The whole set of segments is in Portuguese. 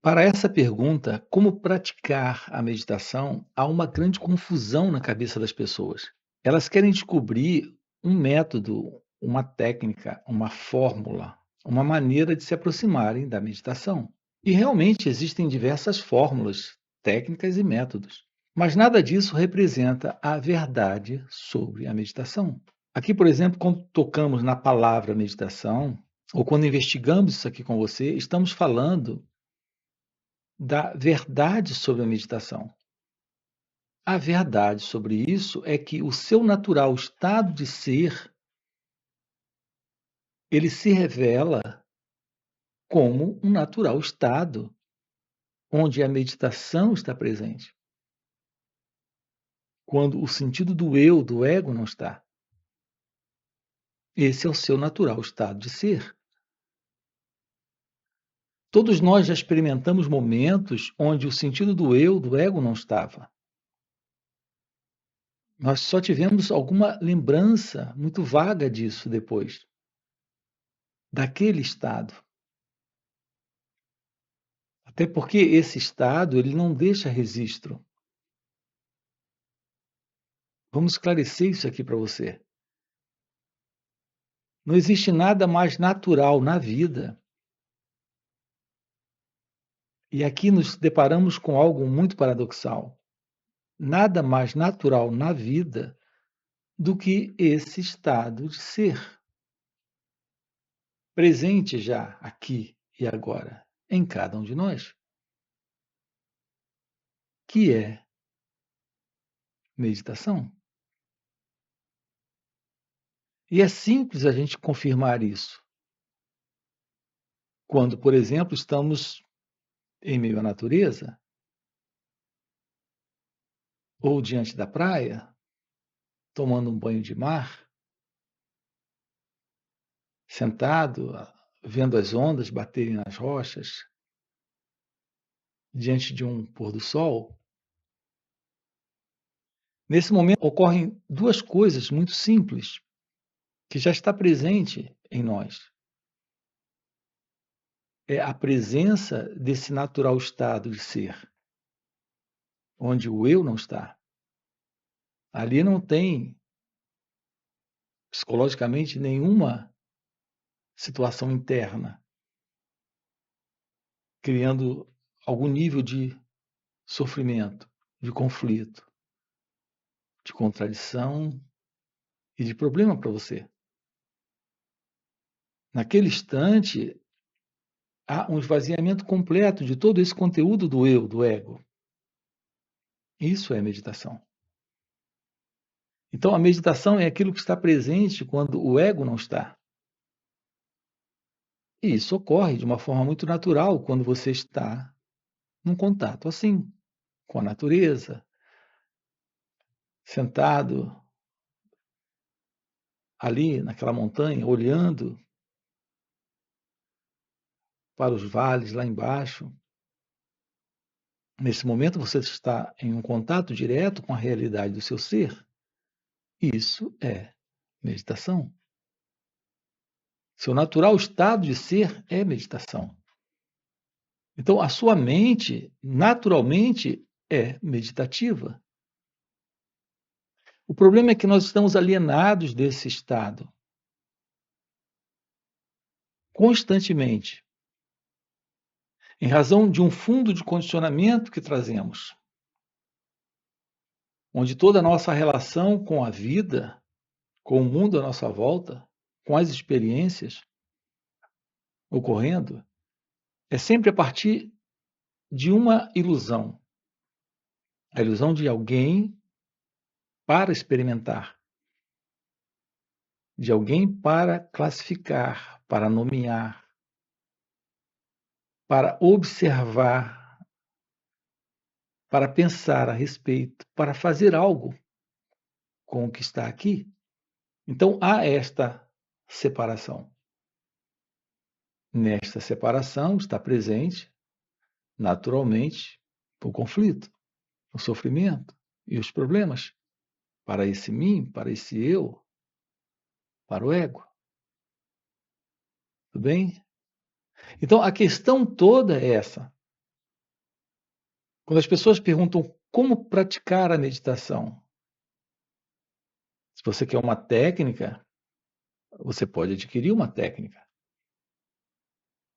Para essa pergunta, como praticar a meditação, há uma grande confusão na cabeça das pessoas. Elas querem descobrir um método, uma técnica, uma fórmula, uma maneira de se aproximarem da meditação. E realmente existem diversas fórmulas, técnicas e métodos. Mas nada disso representa a verdade sobre a meditação. Aqui, por exemplo, quando tocamos na palavra meditação, ou quando investigamos isso aqui com você, estamos falando da verdade sobre a meditação. A verdade sobre isso é que o seu natural estado de ser, ele se revela como um natural estado onde a meditação está presente, quando o sentido do eu, do ego não está. Esse é o seu natural estado de ser. Todos nós já experimentamos momentos onde o sentido do eu, do ego não estava. Nós só tivemos alguma lembrança muito vaga disso depois, daquele estado. Até porque esse estado, ele não deixa registro. Vamos esclarecer isso aqui para você. Não existe nada mais natural na vida. E aqui nos deparamos com algo muito paradoxal. Nada mais natural na vida do que esse estado de ser, presente já aqui e agora, em cada um de nós, que é meditação. E é simples a gente confirmar isso. Quando, por exemplo, estamos em meio à natureza, ou diante da praia, tomando um banho de mar, sentado, vendo as ondas baterem nas rochas, diante de um pôr do sol. Nesse momento ocorrem duas coisas muito simples, que já está presente em nós. É a presença desse natural estado de ser, onde o eu não está. Ali não tem, psicologicamente, nenhuma situação interna, criando algum nível de sofrimento, de conflito, de contradição e de problema para você. Naquele instante, há um esvaziamento completo de todo esse conteúdo do eu, do ego. Isso é meditação. Então, a meditação é aquilo que está presente quando o ego não está. E isso ocorre de uma forma muito natural quando você está num contato assim, com a natureza, sentado ali naquela montanha, olhando para os vales lá embaixo. Nesse momento, você está em um contato direto com a realidade do seu ser. Isso é meditação. Seu natural estado de ser é meditação. Então, a sua mente, naturalmente, é meditativa. O problema é que nós estamos alienados desse estado constantemente, em razão de um fundo de condicionamento que trazemos, onde toda a nossa relação com a vida, com o mundo à nossa volta, com as experiências ocorrendo, é sempre a partir de uma ilusão. A ilusão de alguém para experimentar, de alguém para classificar, para nomear, para observar, para pensar a respeito, para fazer algo com o que está aqui. Então há esta separação. Nesta separação está presente, naturalmente, o conflito, o sofrimento e os problemas para esse mim, para esse eu, para o ego. Tudo bem? Então a questão toda é essa. Quando as pessoas perguntam como praticar a meditação, se você quer uma técnica, você pode adquirir uma técnica.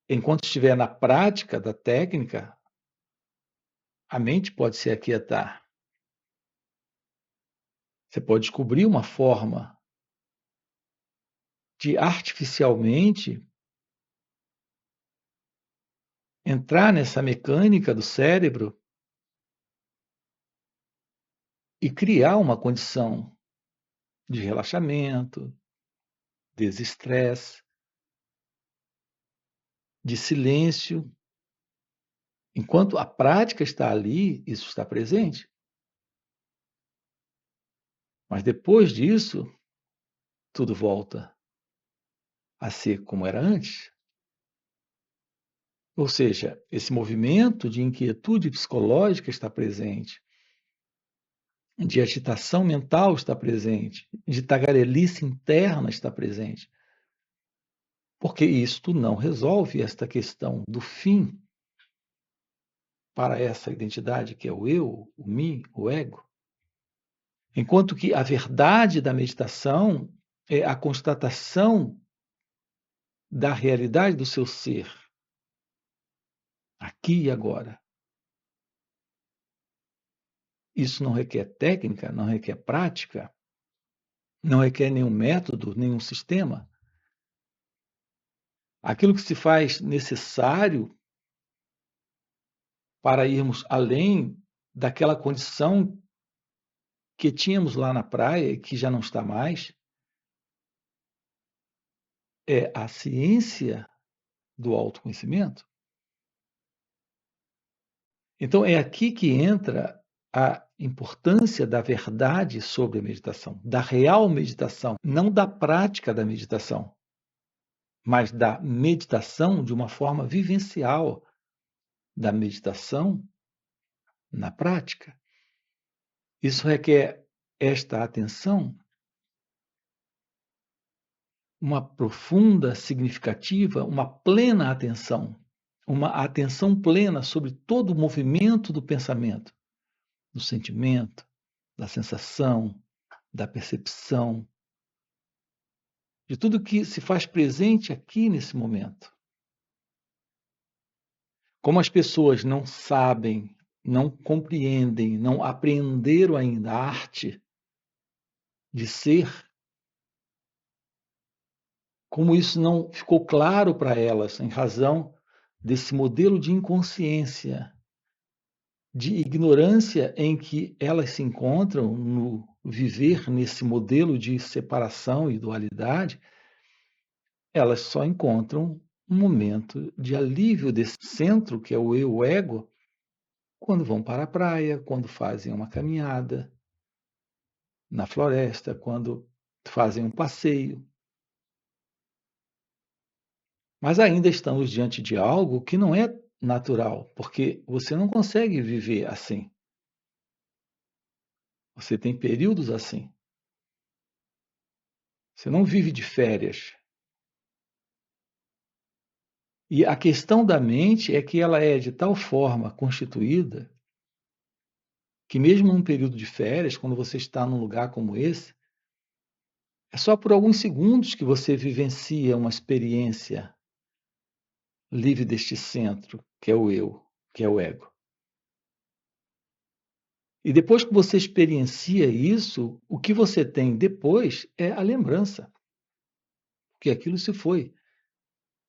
Enquanto estiver na prática da técnica, a mente pode se aquietar. Você pode descobrir uma forma de artificialmente entrar nessa mecânica do cérebro e criar uma condição de relaxamento, desestresse, de silêncio. Enquanto a prática está ali, isso está presente. Mas depois disso, tudo volta a ser como era antes. Ou seja, esse movimento de inquietude psicológica está presente, de agitação mental está presente, de tagarelice interna está presente. Porque isto não resolve esta questão do fim para essa identidade que é o eu, o mim, o ego. Enquanto que a verdade da meditação é a constatação da realidade do seu ser, aqui e agora. Isso não requer técnica, não requer prática, não requer nenhum método, nenhum sistema. Aquilo que se faz necessário para irmos além daquela condição que tínhamos lá na praia e que já não está mais, é a ciência do autoconhecimento. Então, é aqui que entra a importância da verdade sobre a meditação, da real meditação, não da prática da meditação, mas da meditação de uma forma vivencial, da meditação na prática. Isso requer esta atenção, uma profunda, significativa, uma plena atenção, uma atenção plena sobre todo o movimento do pensamento, do sentimento, da sensação, da percepção, de tudo que se faz presente aqui nesse momento. Como as pessoas não sabem, não compreendem, não aprenderam ainda a arte de ser, como isso não ficou claro para elas em razão desse modelo de inconsciência, de ignorância em que elas se encontram no viver nesse modelo de separação e dualidade, elas só encontram um momento de alívio desse centro, que é o eu, o ego, quando vão para a praia, quando fazem uma caminhada na floresta, quando fazem um passeio. Mas ainda estamos diante de algo que não é natural, porque você não consegue viver assim. Você tem períodos assim. Você não vive de férias. E a questão da mente é que ela é de tal forma constituída que mesmo num período de férias, quando você está num lugar como esse, é só por alguns segundos que você vivencia uma experiência livre deste centro, que é o eu, que é o ego. E depois que você experiencia isso, o que você tem depois é a lembrança, porque aquilo se foi.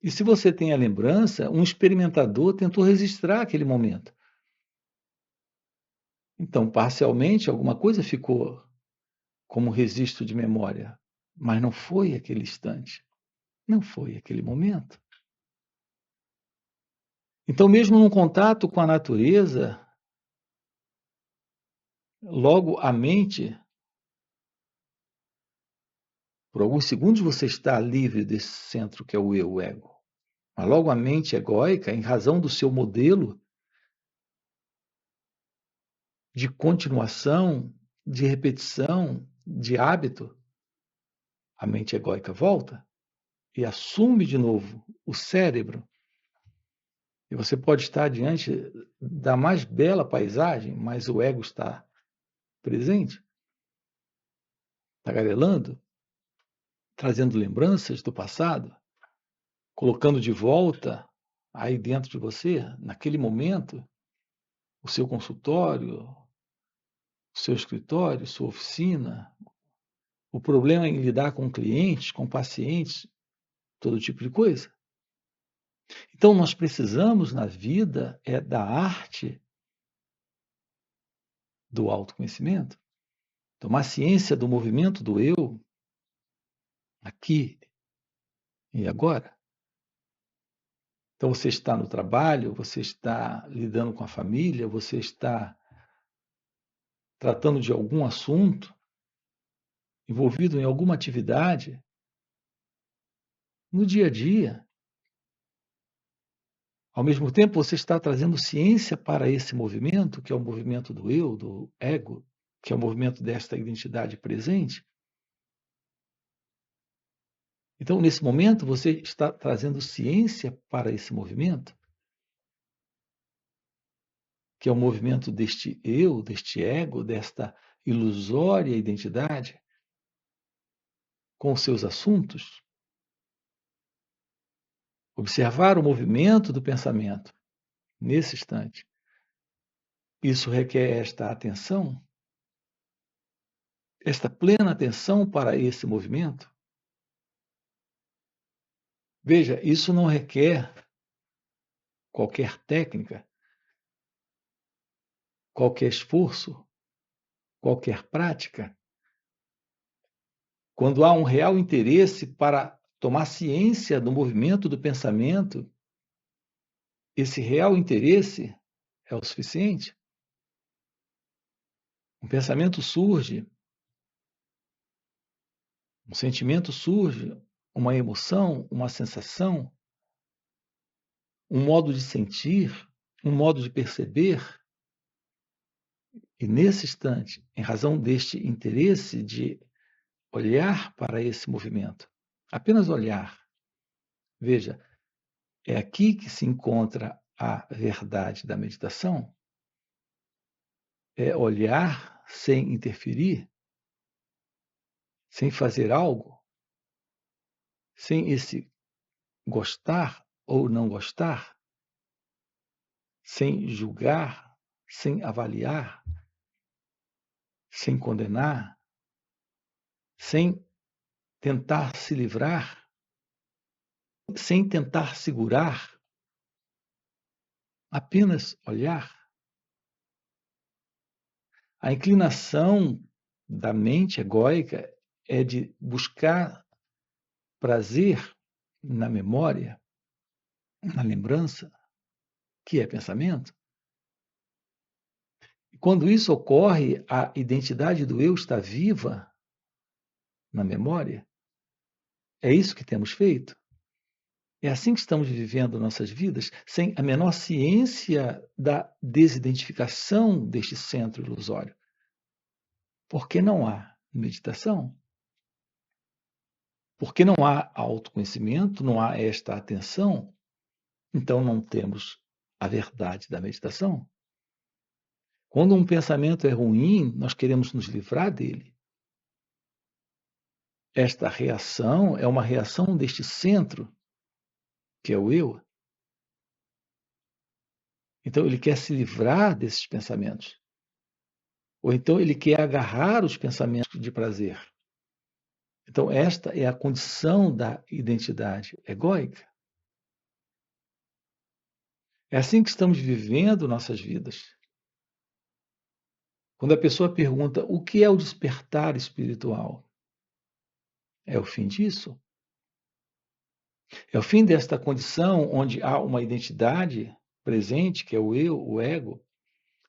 E se você tem a lembrança, um experimentador tentou registrar aquele momento. Então, parcialmente, alguma coisa ficou como registro de memória, mas não foi aquele instante, não foi aquele momento. Então, mesmo num contato com a natureza, logo a mente, por alguns segundos você está livre desse centro que é o eu, o ego. Mas logo a mente egóica, em razão do seu modelo de continuação, de repetição, de hábito, a mente egóica volta e assume de novo o cérebro E você pode estar diante da mais bela paisagem, mas o ego está presente, tagarelando, trazendo lembranças do passado, colocando de volta aí dentro de você, naquele momento, o seu consultório, o seu escritório, sua oficina. O problema é em lidar com clientes, com pacientes, todo tipo de coisa. Então, nós precisamos, na vida, da arte do autoconhecimento, tomar ciência do movimento do eu, aqui e agora. Então, você está no trabalho, você está lidando com a família, você está tratando de algum assunto, envolvido em alguma atividade, no dia a dia. Ao mesmo tempo, você está trazendo ciência para esse movimento, que é o movimento do eu, do ego, que é o movimento desta identidade presente. Então, nesse momento, você está trazendo ciência para esse movimento, que é o movimento deste eu, deste ego, desta ilusória identidade, com os seus assuntos. Observar o movimento do pensamento nesse instante. Isso requer esta atenção, esta plena atenção para esse movimento. Veja, isso não requer qualquer técnica, qualquer esforço, qualquer prática. Quando há um real interesse para tomar ciência do movimento do pensamento, esse real interesse é o suficiente. Um pensamento surge, um sentimento surge, uma emoção, uma sensação, um modo de sentir, um modo de perceber. E nesse instante, em razão deste interesse de olhar para esse movimento, apenas olhar, veja, é aqui que se encontra a verdade da meditação, é olhar sem interferir, sem fazer algo, sem esse gostar ou não gostar, sem julgar, sem avaliar, sem condenar, sem tentar se livrar, sem tentar segurar, apenas olhar. A inclinação da mente egóica é de buscar prazer na memória, na lembrança, que é pensamento. E quando isso ocorre, a identidade do eu está viva na memória. É isso que temos feito. É assim que estamos vivendo nossas vidas, sem a menor ciência da desidentificação deste centro ilusório. Porque não há meditação. Porque não há autoconhecimento, não há esta atenção, então não temos a verdade da meditação. Quando um pensamento é ruim, nós queremos nos livrar dele. Esta reação é uma reação deste centro, que é o eu. Então ele quer se livrar desses pensamentos. Ou então ele quer agarrar os pensamentos de prazer. Então esta é a condição da identidade egóica. É assim que estamos vivendo nossas vidas. Quando a pessoa pergunta o que é o despertar espiritual, é o fim disso. É o fim desta condição onde há uma identidade presente, que é o eu, o ego,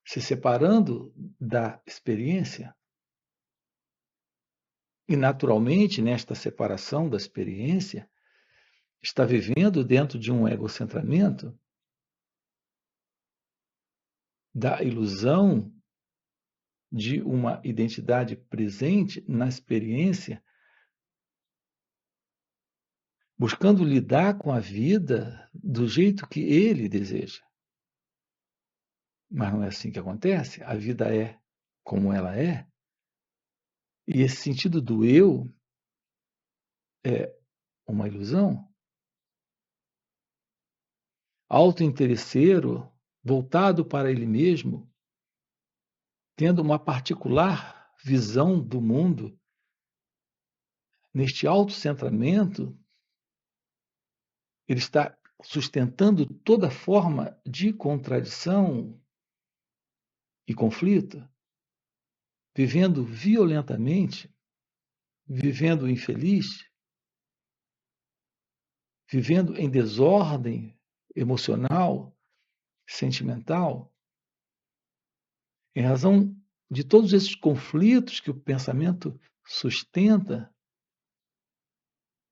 se separando da experiência. E, naturalmente, nesta separação da experiência, está vivendo dentro de um egocentramento, da ilusão de uma identidade presente na experiência, buscando lidar com a vida do jeito que ele deseja. Mas não é assim que acontece. A vida é como ela é, e esse sentido do eu é uma ilusão. Autointeresseiro, voltado para ele mesmo, tendo uma particular visão do mundo, neste autocentramento, ele está sustentando toda forma de contradição e conflito, vivendo violentamente, vivendo infeliz, vivendo em desordem emocional, sentimental, em razão de todos esses conflitos que o pensamento sustenta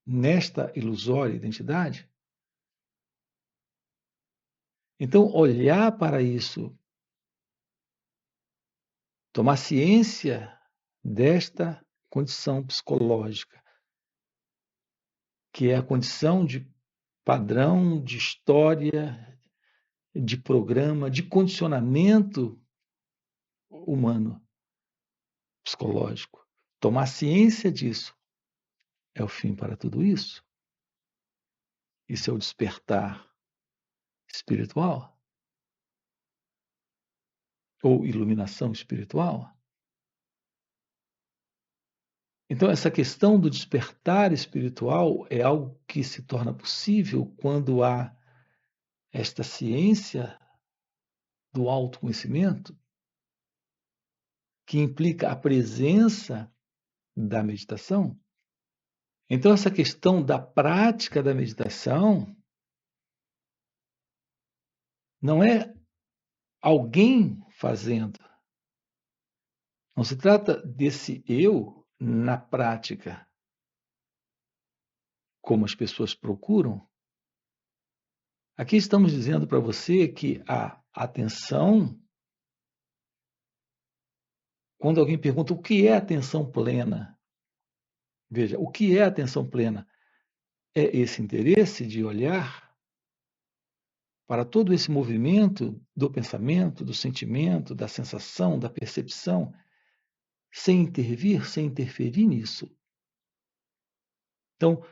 nesta ilusória identidade. Então, olhar para isso, tomar ciência desta condição psicológica, que é a condição de padrão, de história, de programa, de condicionamento humano, psicológico. Tomar ciência disso é o fim para tudo isso. Isso é o despertar espiritual ou iluminação espiritual. Então, essa questão do despertar espiritual é algo que se torna possível quando há esta ciência do autoconhecimento, que implica a presença da meditação. Então, essa questão da prática da meditação não é alguém fazendo. Não se trata desse eu na prática, como as pessoas procuram. Aqui estamos dizendo para você que a atenção, quando alguém pergunta o que é atenção plena, veja, o que é atenção plena? É esse interesse de olhar para todo esse movimento do pensamento, do sentimento, da sensação, da percepção, sem intervir, sem interferir nisso. Então,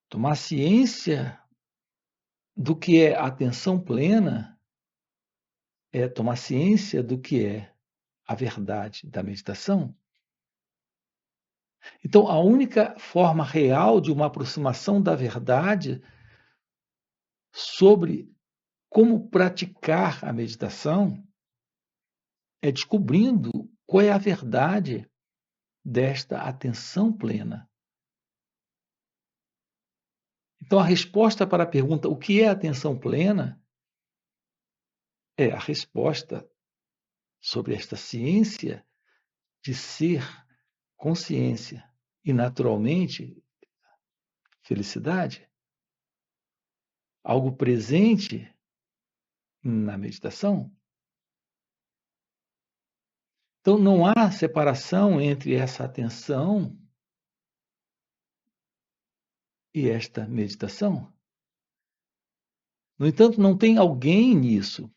tomar ciência do que é atenção plena é tomar ciência do que é a verdade da meditação. Então, a única forma real de uma aproximação da verdade sobre como praticar a meditação é descobrindo qual é a verdade desta atenção plena. Então, a resposta para a pergunta o que é atenção plena é a resposta sobre esta ciência de ser consciência e, naturalmente, felicidade, algo presente na meditação. Então, não há separação entre essa atenção e esta meditação. No entanto, não tem alguém nisso.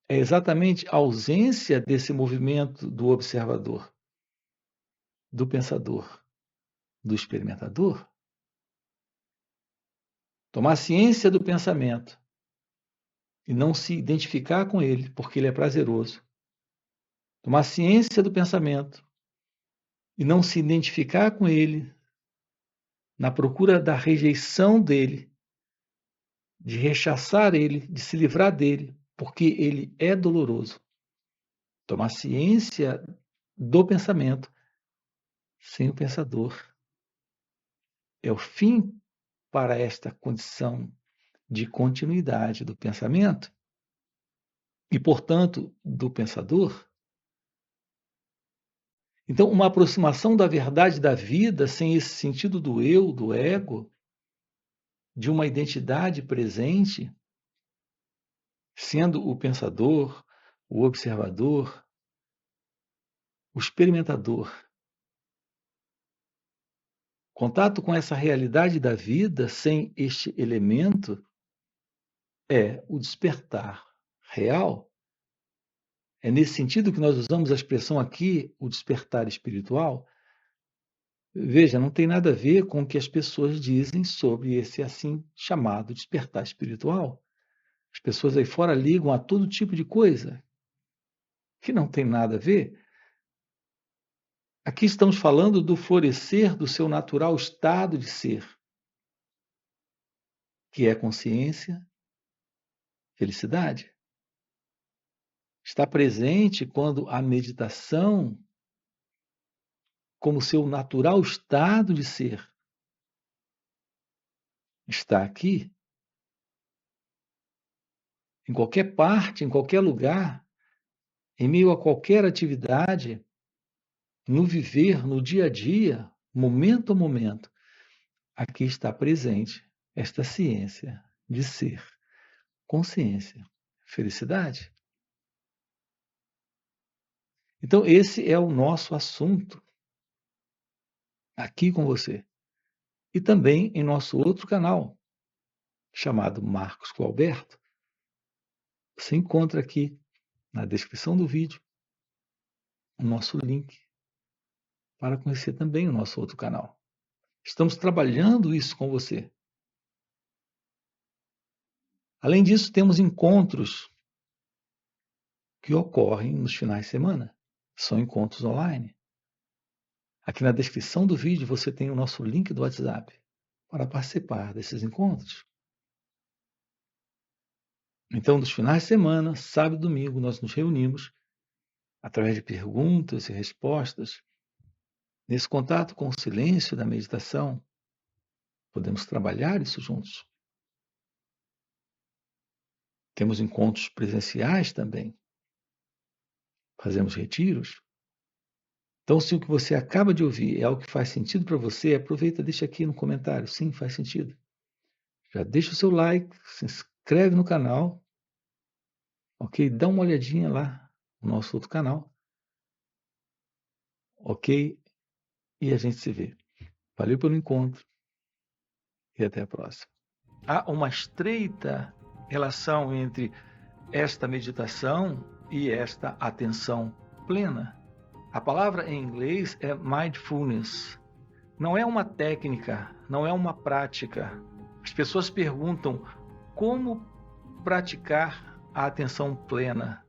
É exatamente a ausência desse movimento do observador, do pensador, do experimentador. Tomar ciência do pensamento e não se identificar com ele, porque ele é prazeroso. Tomar ciência do pensamento e não se identificar com ele na procura da rejeição dele, de rechaçar ele, de se livrar dele, porque ele é doloroso. Tomar ciência do pensamento sem o pensador é o fim para esta condição de continuidade do pensamento e, portanto, do pensador. Então, uma aproximação da verdade da vida sem esse sentido do eu, do ego, de uma identidade presente, sendo o pensador, o observador, o experimentador, Contato com essa realidade da vida sem este elemento é o despertar real. É nesse sentido que nós usamos a expressão aqui, o despertar espiritual. Veja, não tem nada a ver com o que as pessoas dizem sobre esse assim chamado despertar espiritual. As pessoas aí fora ligam a todo tipo de coisa que não tem nada a ver. Aqui estamos falando do florescer do seu natural estado de ser, que é consciência, felicidade. Está presente quando a meditação, como seu natural estado de ser, está aqui, em qualquer parte, em qualquer lugar, em meio a qualquer atividade, no viver, no dia a dia, momento a momento, aqui está presente esta ciência de ser, consciência, felicidade. Então, esse é o nosso assunto aqui com você. E também em nosso outro canal, chamado Marcos Clauberto. Você encontra aqui na descrição do vídeo o nosso link para conhecer também o nosso outro canal. Estamos trabalhando isso com você. Além disso, temos encontros que ocorrem nos finais de semana. São encontros online. Aqui na descrição do vídeo você tem o nosso link do WhatsApp para participar desses encontros. Então, nos finais de semana, sábado e domingo, nós nos reunimos através de perguntas e respostas. Nesse contato com o silêncio da meditação, podemos trabalhar isso juntos. Temos encontros presenciais também. Fazemos retiros. Então, se o que você acaba de ouvir é algo que faz sentido para você, aproveita e deixa aqui no comentário. Sim, faz sentido. Já deixa o seu like, se inscreve no canal, ok? Dá uma olhadinha lá no nosso outro canal, ok? E a gente se vê. Valeu pelo encontro e até a próxima. Há uma estreita relação entre esta meditação e esta atenção plena. A palavra em inglês é mindfulness. Não é uma técnica, não é uma prática. As pessoas perguntam como praticar a atenção plena.